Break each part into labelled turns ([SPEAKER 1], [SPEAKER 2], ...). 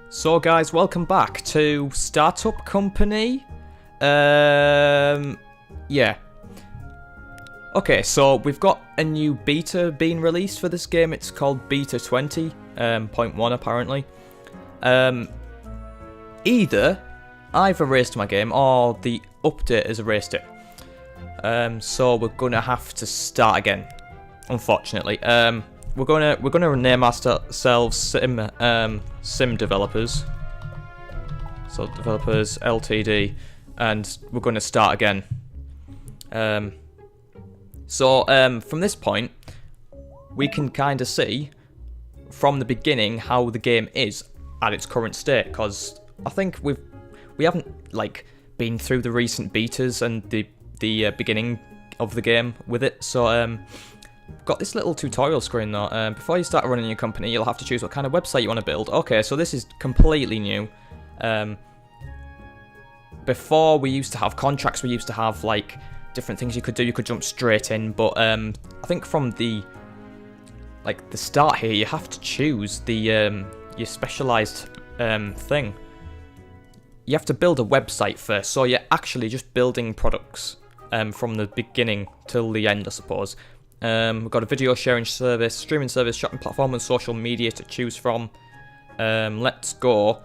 [SPEAKER 1] So guys, welcome back to Startup Company. Yeah. Okay, so we've got a new beta being released for this game. It's called Beta 20.1 apparently. Either I've erased my game or the update has erased it. So we're gonna have to start again, unfortunately. We're gonna name ourselves Sim Developers. So Developers Ltd, and we're gonna start again. From this point, we can kind of see from the beginning how the game is at its current state, because I think we haven't like been through the recent betas and the beginning of the game with it. So got this little tutorial screen though. Before you start running your company, you'll have to choose what kind of website you want to build. Okay, so this is completely new. Before we used to have contracts, we used to have like different things you could do. You could jump straight in, but I think from the start here, you have to choose the your specialized thing. You have to build a website first, so you're actually just building products from the beginning till the end, I suppose. We've got a video sharing service, streaming service, shopping platform, and social media to choose from. Let's go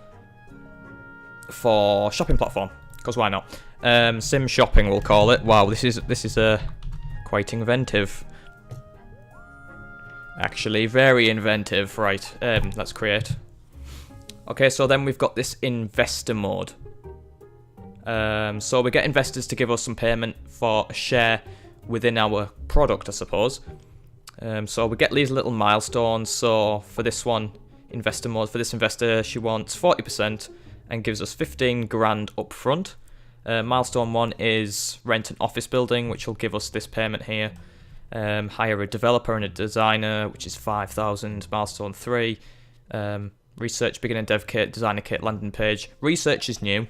[SPEAKER 1] for shopping platform, because why not? Sim shopping, we'll call it. Wow, this is quite inventive. Actually, very inventive. Right, let's create. Okay, so then we've got this investor mode. So we get investors to give us some payment for a share within our product, I suppose. So we get these little milestones. So for this one, investor mode, for this investor, she wants 40% and gives us 15 grand up front. Milestone 1 is rent an office building, which will give us this payment here. Hire a developer and a designer, which is 5,000. Milestone 3, research, beginner dev kit, designer kit, landing page. Research is new.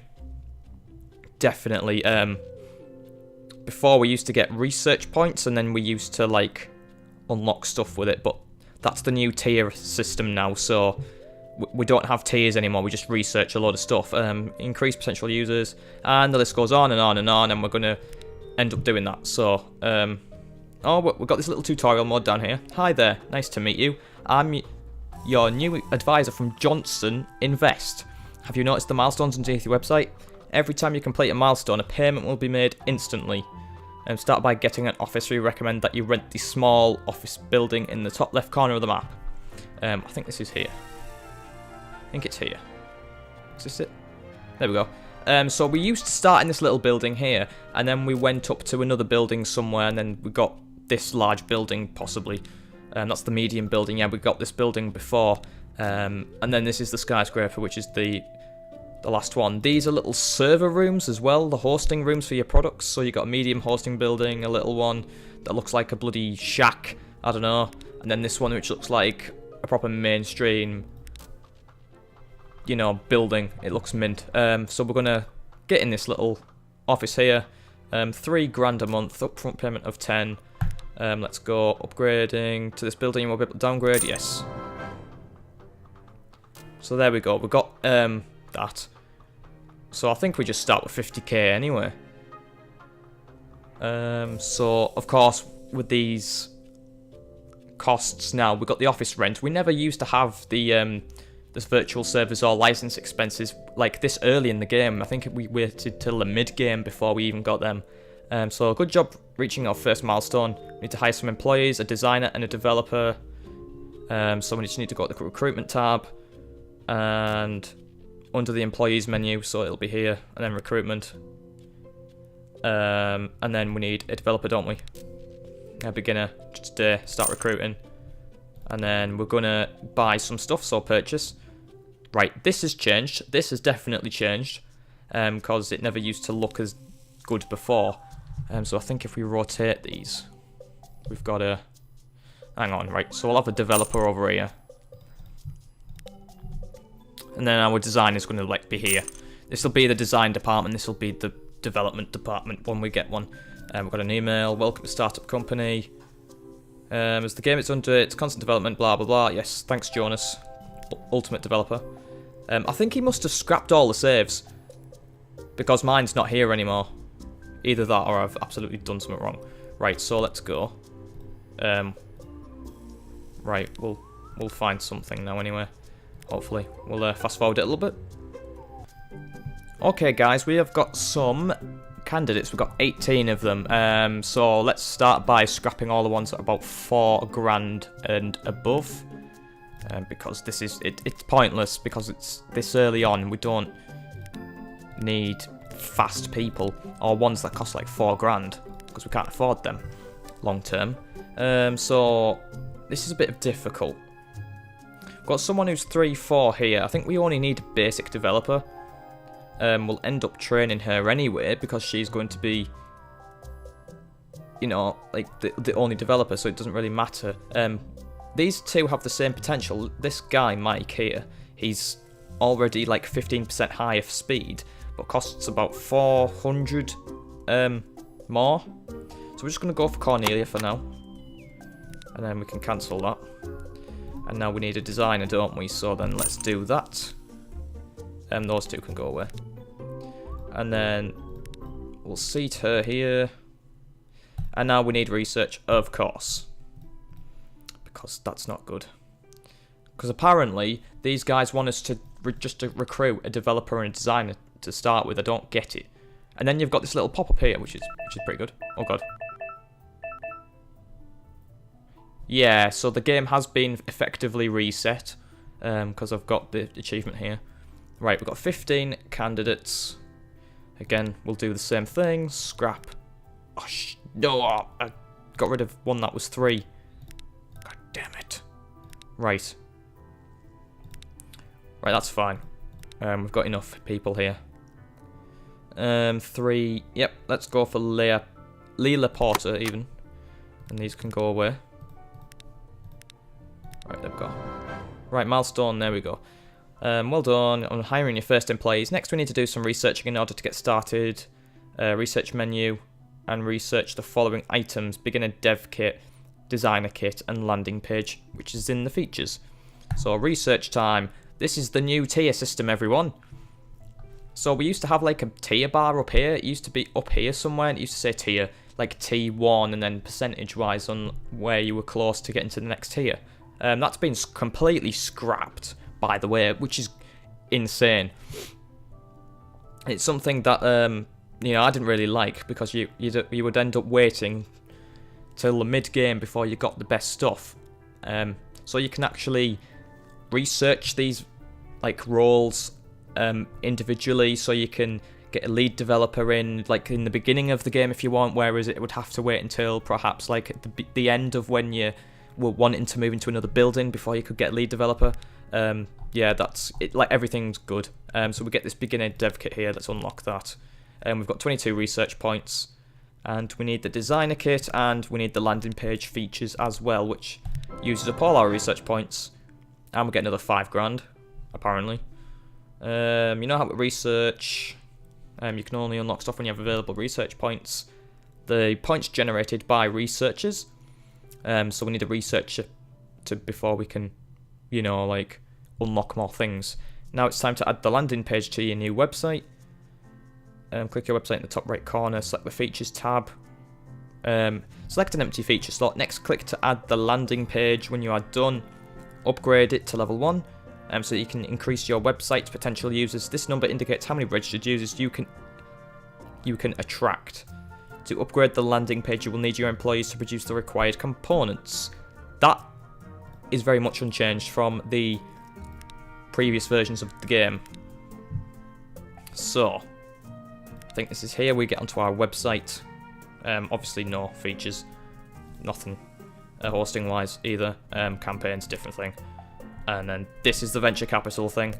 [SPEAKER 1] Definitely. Before we used to get research points and then we used to like unlock stuff with it, but that's the new tier system now, so we don't have tiers anymore. We just research a lot of stuff. Increase potential users, and the list goes on and on and on, and we're going to end up doing that. So, we've got this little tutorial mode down here. Hi there, nice to meet you. I'm your new advisor from Johnson Invest. Have you noticed the milestones underneath your website? Every time you complete a milestone, a payment will be made instantly. Start by getting an office. We recommend that you rent the small office building in the top left corner of the map. I think this is here. I think it's here. Is this it? There we go. So we used to start in this little building here, and then we went up to another building somewhere, and then we got this large building, possibly. That's the medium building. Yeah, we got this building before. And then this is the skyscraper, which is the last one. These are little server rooms as well, the hosting rooms for your products. So you got a medium hosting building, a little one that looks like a bloody shack, I don't know, and then this one which looks like a proper mainstream, you know, building. It looks mint. So we're gonna get in this little office here. 3 grand a month, upfront payment of 10. Let's go upgrading to this building. We'll be able to downgrade. Yes. So there we go. We got that. So I think we just start with 50k anyway. So of course with these costs now, we've got the office rent. We never used to have the this virtual servers or license expenses like this early in the game. I think we waited till the mid game before we even got them. So good job reaching our first milestone. We need to hire some employees, a designer and a developer. So we just need to go to the recruitment tab and under the employees menu, so it'll be here, and then recruitment. And then we need a developer, don't we? A beginner, just start recruiting. And then we're gonna buy some stuff, so purchase. Right, this has changed. This has definitely changed, because it never used to look as good before. So I think if we rotate these, we've got a... Hang on, right, so we'll have a developer over here. And then our design is going to like be here. This will be the design department. This will be the development department when we get one. We've got an email. Welcome to Startup Company. As the game is under its constant development, blah blah blah. Yes, thanks Jonas, Ultimate Developer. I think he must have scrapped all the saves, because mine's not here anymore. Either that or I've absolutely done something wrong. Right, so let's go. Right, we'll find something now anyway. Hopefully. We'll fast forward it a little bit. Okay, guys, we have got some candidates. We've got 18 of them. So let's start by scrapping all the ones that are about 4 grand and above. Because this is it's pointless because it's this early on. We don't need fast people or ones that cost like 4 grand because we can't afford them long term. So this is a bit difficult. We've got someone who's 3-4 here. I think we only need a basic developer. We'll end up training her anyway because she's going to be, you know, like the only developer, so it doesn't really matter. These two have the same potential. This guy, Mike here, he's already like 15% higher speed, but costs about 400 more. So we're just going to go for Cornelia for now. And then we can cancel that. And now we need a designer, don't we? So then let's do that. Those two can go away. And then we'll seat her here. And now we need research, of course. Because that's not good. Because apparently these guys want us to just to recruit a developer and a designer to start with. I don't get it. And then you've got this little pop-up here, which is pretty good. Oh god. Yeah, so the game has been effectively reset. Because I've got the achievement here. Right, we've got 15 candidates. Again, we'll do the same thing. Scrap. Oh, no, I got rid of one that was 3. God damn it. Right. Right, that's fine. We've got enough people here. 3. Yep, let's go for Leela Porter, even. And these can go away. Right, there we go. Right, milestone, there we go. Well done on hiring your first employees. Next, we need to do some researching in order to get started. Research menu and research the following items: beginner dev kit, designer kit, and landing page, which is in the features. So research time. This is the new tier system, everyone. So we used to have like a tier bar up here. It used to be up here somewhere, and it used to say tier, like T1, and then percentage-wise on where you were close to getting to the next tier. That's been completely scrapped, by the way, which is insane. It's something that you know, I didn't really like, because you would end up waiting till the mid game before you got the best stuff. So you can actually research these like roles individually, so you can get a lead developer in like in the beginning of the game if you want, whereas it would have to wait until perhaps like at the end of when you were wanting to move into another building before you could get a lead developer. Yeah, that's it. Like everything's good. So we get this beginner dev kit here. Let's unlock that. We've got 22 research points, and we need the designer kit, and we need the landing page features as well, which uses up all our research points, and we get another 5 grand, apparently. You know how to research. You can only unlock stuff when you have available research points. The points generated by researchers. So we need a researcher before we can, you know, like unlock more things. Now it's time to add the landing page to your new website. Click your website in the top right corner, select the features tab. Select an empty feature slot. Next, click to add the landing page. When you are done, upgrade it to level 1. So you can increase your website's potential users. This number indicates how many registered users you can attract. To upgrade the landing page, you will need your employees to produce the required components. That is very much unchanged from the previous versions of the game. So, I think this is here. We get onto our website. Obviously no features. Nothing hosting-wise either. Campaigns, different thing. And then this is the venture capital thing.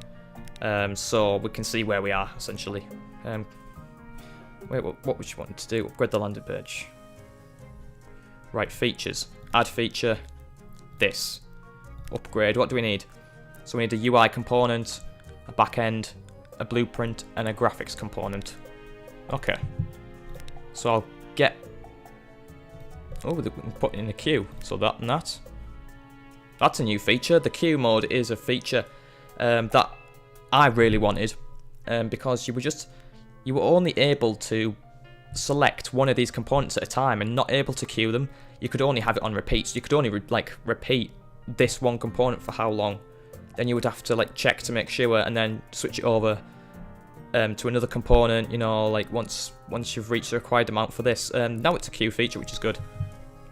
[SPEAKER 1] So we can see where we are, essentially. Wait, what would you want to do? Upgrade the landing page. Right, features. Add feature. This. Upgrade. What do we need? So we need a UI component, a backend, a blueprint, and a graphics component. Okay. So I'll get... Oh, we can put in a queue. So that and that. That's a new feature. The queue mode is a feature that I really wanted, because you were only able to select one of these components at a time and not able to queue them. You could only have it on repeat, so you could only repeat this one component for how long. Then you would have to like check to make sure and then switch it over to another component, you know, like once you've reached the required amount for this. Now it's a queue feature, which is good.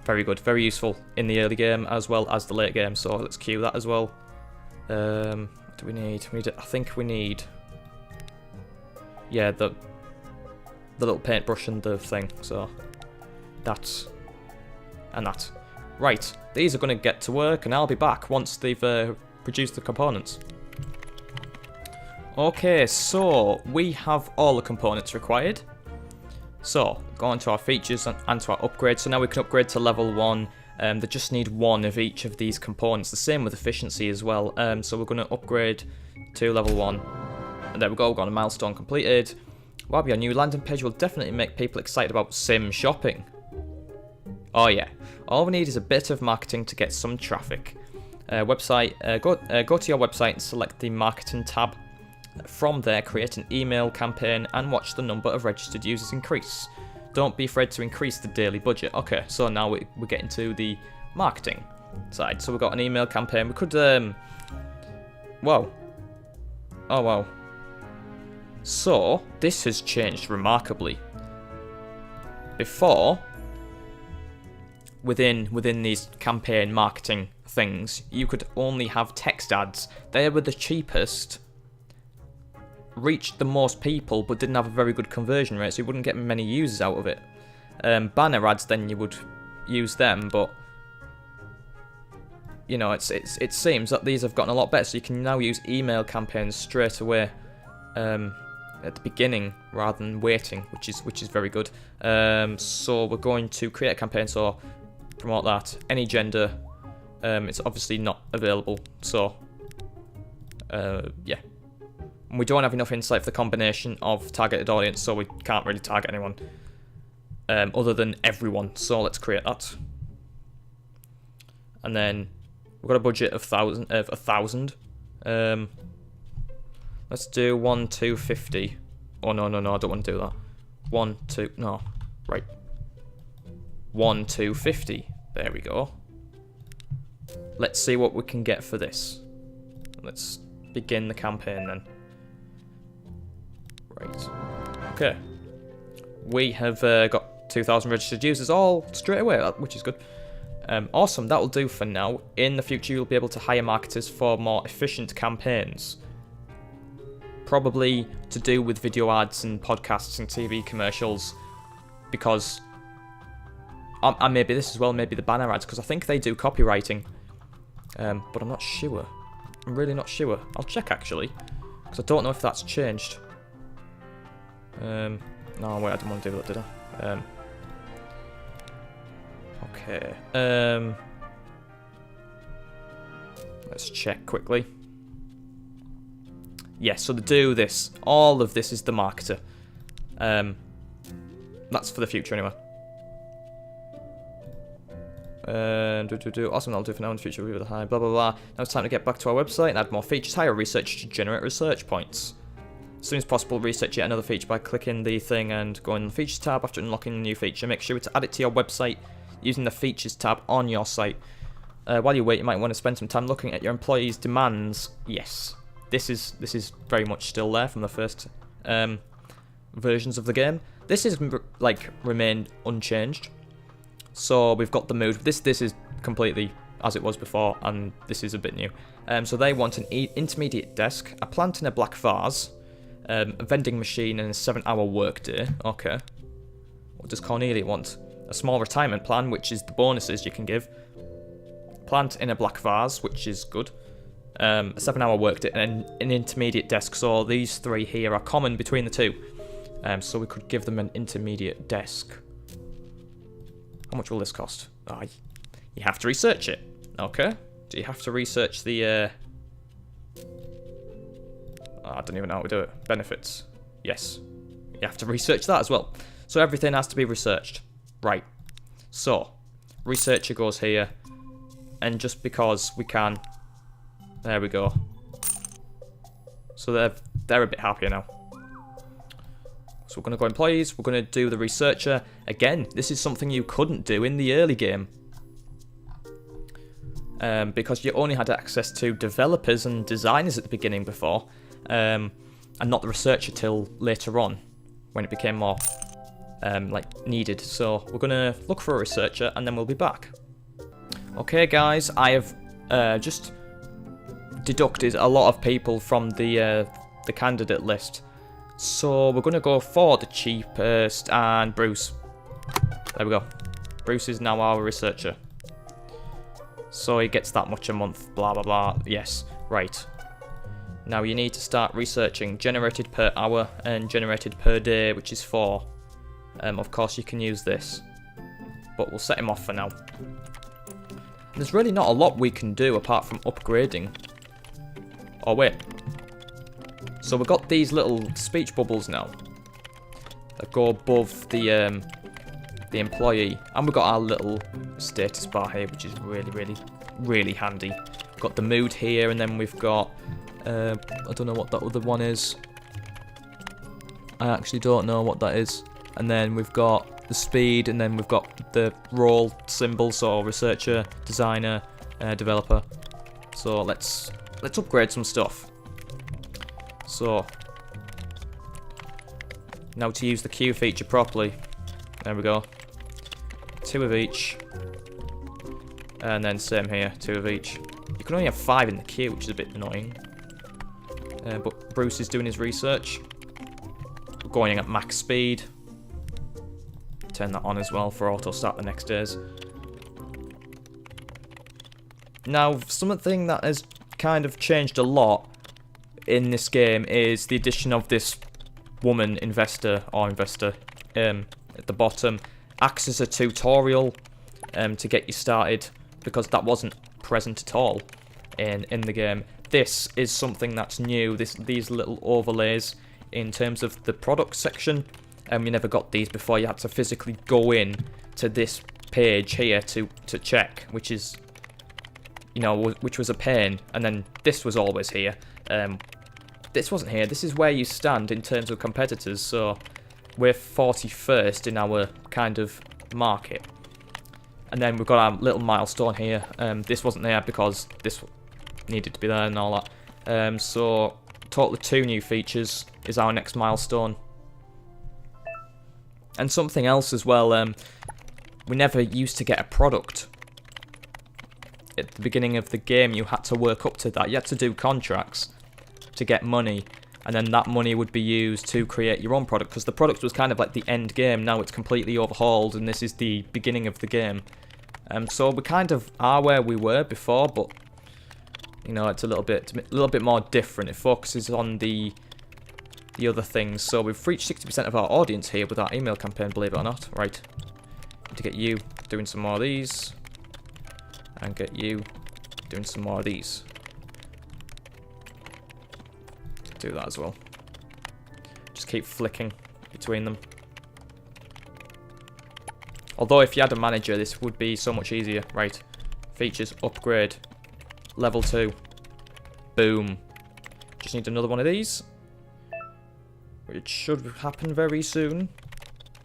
[SPEAKER 1] Very good, very useful in the early game as well as the late game, so let's queue that as well. What do we need? I think we need, yeah, the little paintbrush and the thing, so that and that. Right, these are going to get to work and I'll be back once they've produced the components. Okay, so we have all the components required. So, go on to our features and to our upgrades. So now we can upgrade to level 1. They just need one of each of these components. The same with efficiency as well. So we're going to upgrade to level 1. And there we go, we've got a milestone completed. Wow, your new landing page will definitely make people excited about sim shopping. Oh yeah, all we need is a bit of marketing to get some traffic. Go to your website and select the marketing tab. From there, create an email campaign and watch the number of registered users increase. Don't be afraid to increase the daily budget. Okay, so now we're getting to the marketing side. So we've got an email campaign. We could, whoa. Oh, wow. So, this has changed remarkably. Before, within these campaign marketing things, you could only have text ads. They were the cheapest, reached the most people, but didn't have a very good conversion rate, so you wouldn't get many users out of it. Banner ads, then you would use them, but you know, it seems that these have gotten a lot better, so you can now use email campaigns straight away at the beginning rather than waiting, which is very good. So we're going to create a campaign, so promote that. Any gender, it's obviously not available, so yeah. And we don't have enough insight for the combination of targeted audience, so we can't really target anyone other than everyone. So let's create that. And then we've got a budget of 1,000. Let's do 1,250. Oh no, I don't want to do that. 1,250. There we go. Let's see what we can get for this. Let's begin the campaign then. Right. Okay. We have got 2,000 registered users all straight away, which is good. Awesome, that'll do for now. In the future, you'll be able to hire marketers for more efficient campaigns. Probably to do with video ads and podcasts and TV commercials, because and maybe this as well, maybe the banner ads, because I think they do copywriting, but I'm not sure. I'm really not sure. I'll check actually, because I don't know if that's changed. No, wait, I didn't want to do that, did I? Okay. Let's check quickly. Yes, so to do this, all of this is the marketer. That's for the future anyway. Awesome, that'll do for now. In the future, we'll be high, blah blah blah. Now it's time to get back to our website and add more features. Hire research to generate research points. As soon as possible, research yet another feature by clicking the thing and going in the Features tab after unlocking a new feature. Make sure to add it to your website using the Features tab on your site. While you wait, you might want to spend some time looking at your employees' demands. Yes, this is very much still there from the first versions of the game. This is like remained unchanged. So we've got the mood. This is completely as it was before, and this is a bit new. So they want an intermediate desk, a plant in a black vase, a vending machine, and a 7-hour workday. Okay. What does Cornelia want? A small retirement plan, which is the bonuses you can give. Plant in a black vase, which is good. A 7-hour workday and an intermediate desk. So these three here are common between the two. So we could give them an intermediate desk. How much will this cost? Oh, you have to research it. Okay. Do you have to research the... I don't even know how to do it. Benefits. Yes. You have to research that as well. So everything has to be researched. Right. So, researcher goes here. And just because we can... There we go. So they're a bit happier now. So we're going to go employees, we're going to do the researcher. Again, this is something you couldn't do in the early game. Because you only had access to developers and designers at the beginning before. And not the researcher till later on, when it became more like needed. So we're going to look for a researcher and then we'll be back. Okay guys, I have just deducted a lot of people from the candidate list. So we're going to go for the cheapest, and Bruce. There we go. Bruce is now our researcher. So he gets that much a month, blah blah blah. Yes, right. Now you need to start researching generated per hour and generated per day, which is 4. Of course you can use this, but we'll set him off for now. There's really not a lot we can do apart from upgrading. Oh wait. So we've got these little speech bubbles now that go above the employee, and we've got our little status bar here, which is really handy. We've got the mood here, and then we've got I don't know what that other one is. I actually don't know what that is. And then we've got the speed, and then we've got the role symbol, so researcher, designer, developer. So let's upgrade some stuff. So now to use the queue feature properly, there we go. 2 of each, and then same here, 2 of each. You can only have 5 in the queue, which is a bit annoying. But Bruce is doing his research. We're going at max speed. Turn that on as well for auto start the next days. Now, something that has kind of changed a lot in this game is the addition of this woman investor at the bottom. Acts as a tutorial to get you started, because that wasn't present at all in the game. This is something that's new, these little overlays in terms of the product section. You never got these before. You had to physically go in to this page here to check, which is, you know, which was a pain. And then this was always here. This wasn't here. This is where you stand in terms of competitors. So we're 41st in our kind of market. And then we've got our little milestone here. This wasn't there because this needed to be there and all that. So total of 2 new features is our next milestone. And something else as well, we never used to get a product. At the beginning of the game, you had to work up to that. You had to do contracts to get money, and then that money would be used to create your own product, because the product was kind of like the end game. Now it's completely overhauled, and this is the beginning of the game. So we kind of are where we were before, but you know, it's a little bit more different. It focuses on the other things. So we've reached 60% of our audience here with our email campaign, believe it or not. Right, need to get you doing some more of these, and get you doing some more of these. Do that as well. Just keep flicking between them. Although if you had a manager, this would be so much easier. Right, features, upgrade, level 2, boom. Just need another one of these, which should happen very soon.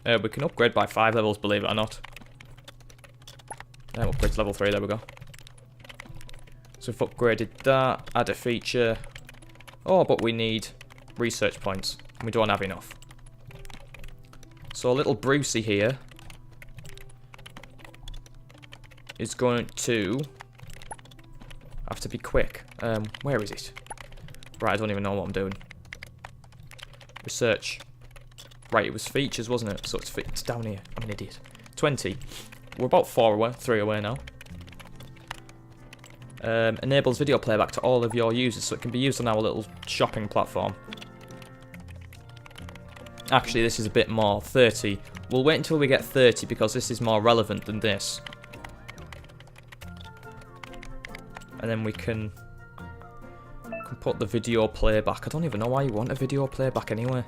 [SPEAKER 1] We can upgrade by 5 levels, believe it or not. Upgrade to level 3, there we go. So we've upgraded that, add a feature. Oh, but we need research points, and we don't have enough. So little Brucey here is going to have to be quick. Where is it? Right, I don't even know what I'm doing. Research. Right, it was features, wasn't it? So it's down here. I'm an idiot. 20. We're about 3 away now. Enables video playback to all of your users, so it can be used on our little shopping platform. Actually, this is a bit more. 30. We'll wait until we get 30 because this is more relevant than this. And then we can put the video playback. I don't even know why you want a video playback anyway.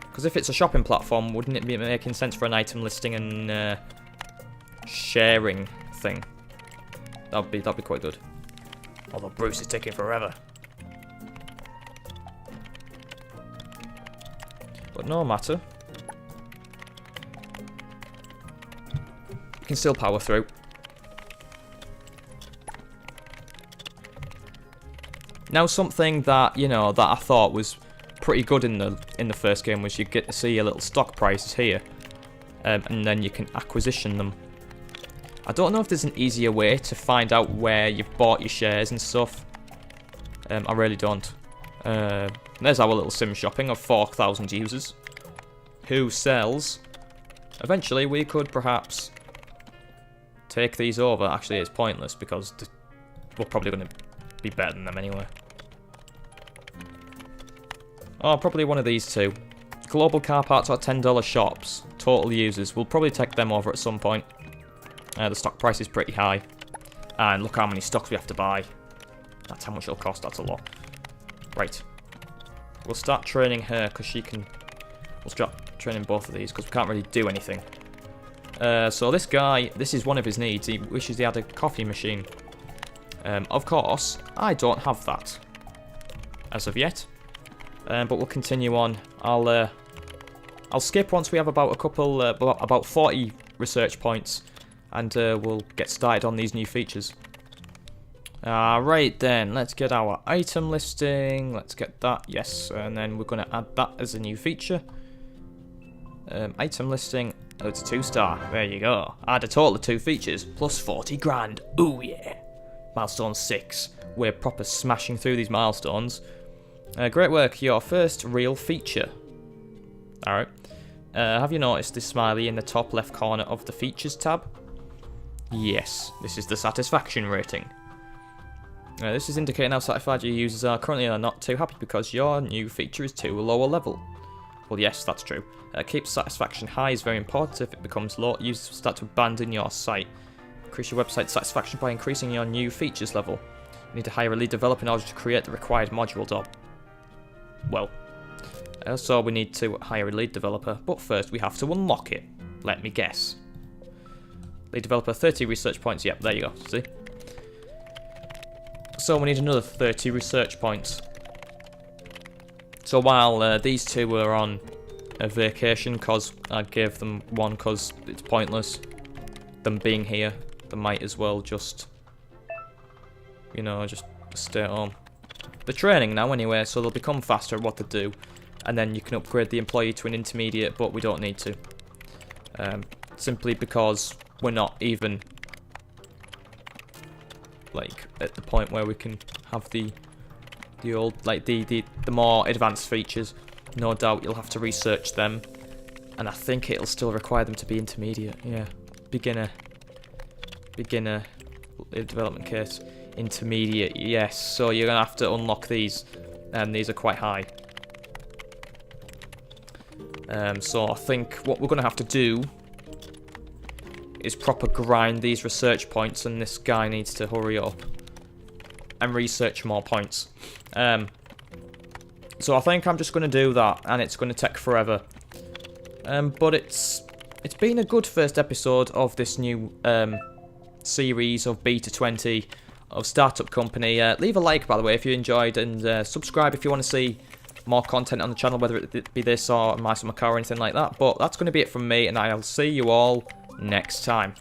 [SPEAKER 1] Because if it's a shopping platform, wouldn't it be making sense for an item listing and sharing thing? That'd be quite good. Although Bruce is taking forever. But no matter. We can still power through. Now something that, you know, that I thought was pretty good in the first game was you get to see your little stock prices here. And then you can acquisition them. I don't know if there's an easier way to find out where you've bought your shares and stuff. I really don't. There's our little sim shopping of 4,000 users. Who sells? Eventually we could perhaps take these over. Actually it's pointless because we're probably going to be better than them anyway. Oh, probably one of these two. Global car parts are $10 shops. Total users. We'll probably take them over at some point. The stock price is pretty high. And look how many stocks we have to buy. That's how much it'll cost. That's a lot. Right. We'll start training her because she can... We'll start training both of these because we can't really do anything. So this guy, this is one of his needs. He wishes he had a coffee machine. Of course, I don't have that. As of yet. But we'll continue on. I'll skip once we have about a couple, about 40 research points, and we'll get started on these new features. Right then, let's get our item listing. Let's get that, yes, and then we're going to add that as a new feature. Item listing, oh, it's a 2-star. There you go. Add a total of 2 features plus 40 grand. Ooh yeah. Milestone 6. We're proper smashing through these milestones. Great work. Your first real feature. Alright. Have you noticed this smiley in the top left corner of the features tab? Yes. This is the satisfaction rating. This is indicating how satisfied your users are. Currently are not too happy because your new feature is too lower level. Well, yes, that's true. Keep satisfaction high is very important. If it becomes low, users will start to abandon your site. Increase your website satisfaction by increasing your new features level. You need to hire a lead developer in order to create the required module job. Well, so we need to hire a lead developer, but first we have to unlock it. Let me guess. Lead developer, 30 research points. Yep, there you go. See? So we need another 30 research points. So while these two were on a vacation, because I gave them one because it's pointless, them being here, they might as well just, you know, just stay at home. They're training now anyway, so they'll become faster at what they do. And then you can upgrade the employee to an intermediate, but we don't need to. Simply because we're not even, like, at the point where we can have the old, like, the more advanced features. No doubt you'll have to research them. And I think it'll still require them to be intermediate. Yeah. Beginner development case. Intermediate, yes. So you're going to have to unlock these. And these are quite high. So I think what we're going to have to do is proper grind these research points, and this guy needs to hurry up and research more points. So I think I'm just going to do that, and it's going to take forever. But it's been a good first episode of this new series of Beta 20 of Startup Company. Leave a like, by the way, if you enjoyed, and subscribe if you want to see more content on the channel, whether it be this or My Summer Car or anything like that. But that's going to be it from me, and I'll see you all next time.